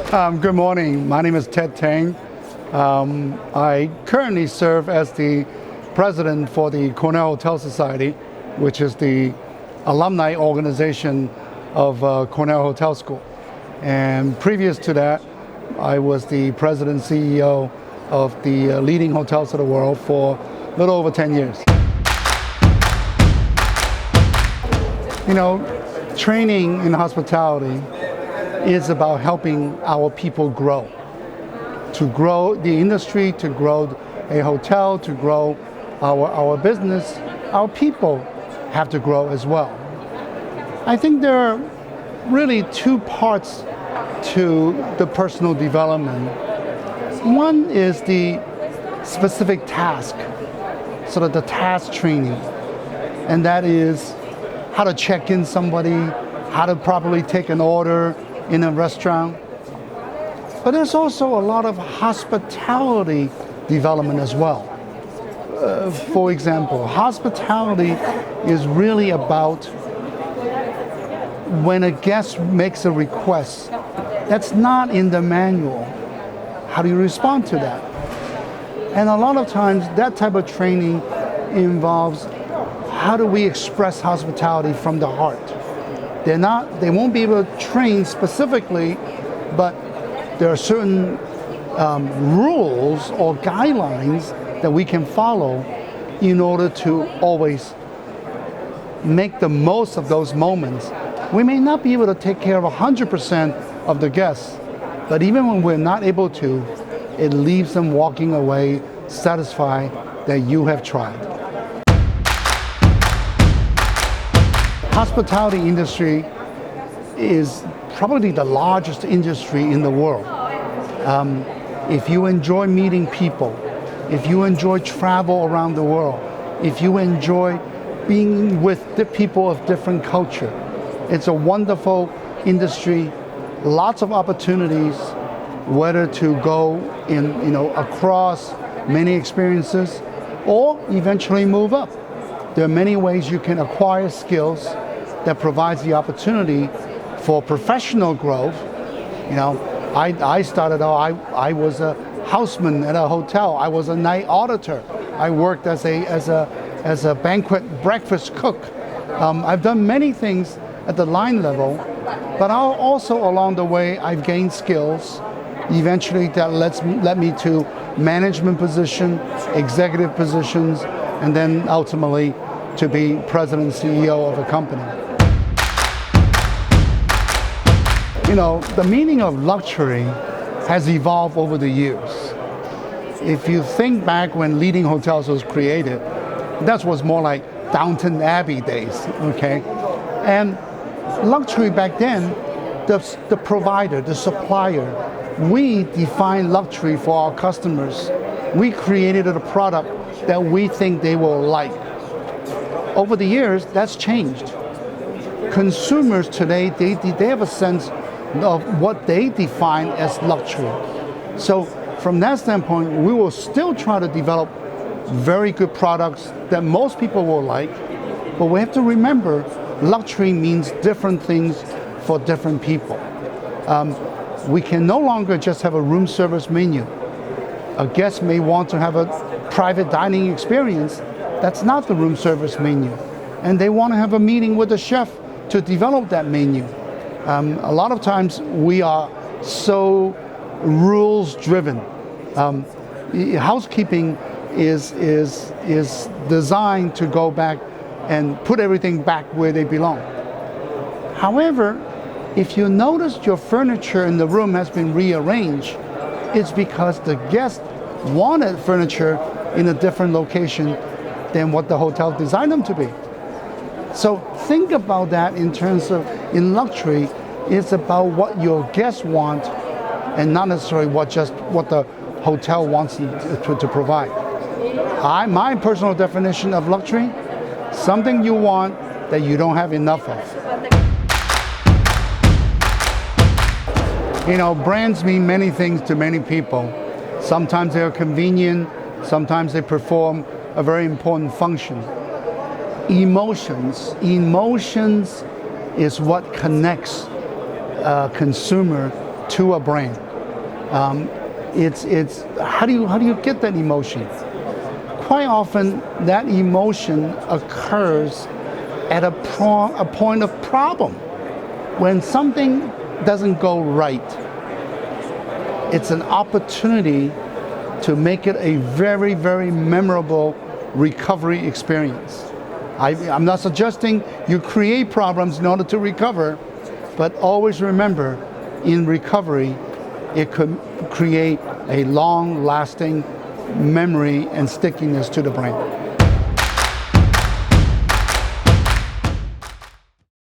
Good morning. My name is Ted Teng. I currently serve as the president for the Cornell Hotel Society, which is the alumni organization of Cornell Hotel School. And previous to that, I was the president CEO of the leading hotels of the world for a little over 10 years. You know, training in hospitality is about helping our people grow. To grow the industry, to grow a hotel, to grow our business, our people have to grow as well. I think there are really two parts to the personal development. One is the specific task, sort of the task training, and that is how to check in somebody, how to properly take an order in a restaurant. But there's also a lot of hospitality development as well. For example, hospitality is really about when a guest makes a request that's not in the manual. How do you respond to that? And a lot of times that type of training involves how do we express hospitality from the heart. They won't be able to train specifically, but there are certain rules or guidelines that we can follow in order to always make the most of those moments. We may not be able to take care of 100% of the guests, but even when we're not able to, it leaves them walking away satisfied that you have tried. Hospitality industry is probably the largest industry in the world. If you enjoy meeting people, if you enjoy travel around the world, if you enjoy being with the people of different culture, it's a wonderful industry, lots of opportunities, whether to go in, across many experiences or eventually move up. There are many ways you can acquire skills that provides the opportunity for professional growth. I started out, I was a houseman at a hotel. I was a night auditor. I worked as a banquet breakfast cook. I've done many things at the line level, but also along the way I've gained skills. Eventually that led me to management position, executive positions, and then ultimately to be president and CEO of a company. The meaning of luxury has evolved over the years. If you think back when leading hotels was created, that was more like Downton Abbey days, okay? And luxury back then, the provider, the supplier, we defined luxury for our customers. We created a product that we think they will like. Over the years, that's changed. Consumers today, they have a sense of what they define as luxury. So from that standpoint, we will still try to develop very good products that most people will like, but we have to remember luxury means different things for different people. We can no longer just have a room service menu. A guest may want to have a private dining experience. That's not the room service menu. And they want to have a meeting with the chef to develop that menu. A lot of times we are so rules driven. Housekeeping is designed to go back and put everything back where they belong. However, if you notice your furniture in the room has been rearranged, it's because the guest wanted furniture in a different location than what the hotel designed them to be. So think about that in terms of, in luxury, it's about what your guests want and not necessarily what the hotel wants to provide. My personal definition of luxury, something you want that you don't have enough of. Brands mean many things to many people. Sometimes they are convenient, sometimes they perform a very important function. Emotions is what connects a consumer to a brand. It's how do you get that emotion? Quite often, that emotion occurs at a point of problem. When something doesn't go right, it's an opportunity to make it a very, very memorable recovery experience. I'm not suggesting you create problems in order to recover, but always remember, in recovery, it could create a long-lasting memory and stickiness to the brand.